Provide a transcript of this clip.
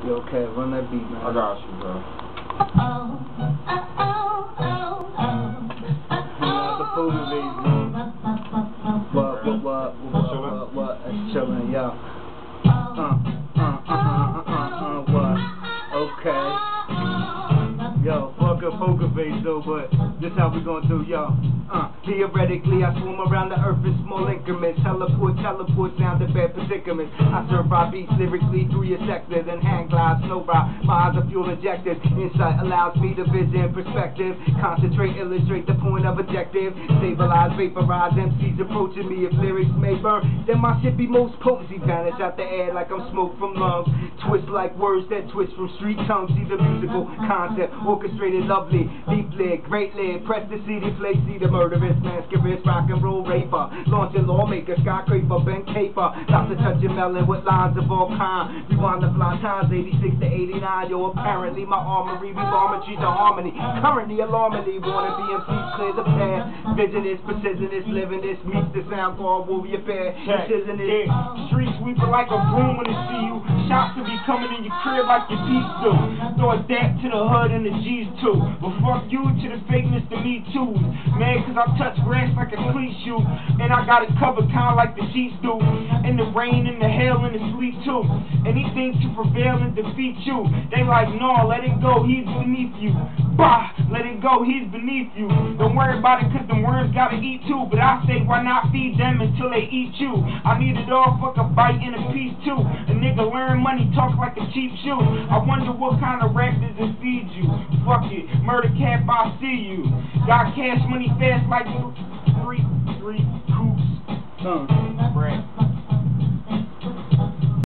Yo, okay, run that beat, man. I got you, bro. The Fugabees, man. What? It's chillin', yo. What? Okay. Yo, fuck a Fugabees, though, but this how we gonna do, yo. Theoretically, I swim around the earth in small increments. Teleport down to bad predicaments. I survive beats lyrically through your sector, then hang glide, snow ride. My eyes are fuel injected. Insight allows me to vision perspective. Concentrate, illustrate the point of objective. Stabilize, vaporize, MCs approaching me. If lyrics may burn, then my shit be most potency. Vanish out the air like I'm smoke from lungs. Twist like words that twist from street tongues. See the musical concept, orchestrated lovely, deep lit, great lit. Press the CD play, see the murderous, masquerade, rock and roll raper. Launching lawmaker, skyscraper, Ben Caper. Stop to touch your melon with lines of all kind. Rewind the fly times, 86 to 89. Yo, apparently my armory, rearmament to harmony. Currently alarmingly, wanna be MCs clear the path. Vision is precision is living this meets the sound called warrior bear. Precision is street sweeper like a broom when they see you. Shots to be coming in your crib like your beats do. Throw a dap to the hood and the G's too. But fuck you to the fakeness to me too. Man, cause I touch grass like a cleat shoe. And I got it covered kinda like the sheets do. In the rain, in the hail, in the sleet too. Anything to prevail and defeat you. They like, no, let it go, he's beneath you. Bah, let it go, he's beneath you. Don't worry about it cause them worms gotta eat too. But I say, why not feed them until they eat you? I need it all, fuck a bite and a piece too. A nigga learn money, talk like a cheap shoe. I wonder what kind of rap does it feed you? Fuck it, murder cap, I see you. Got cash money fast like three coops. Brett.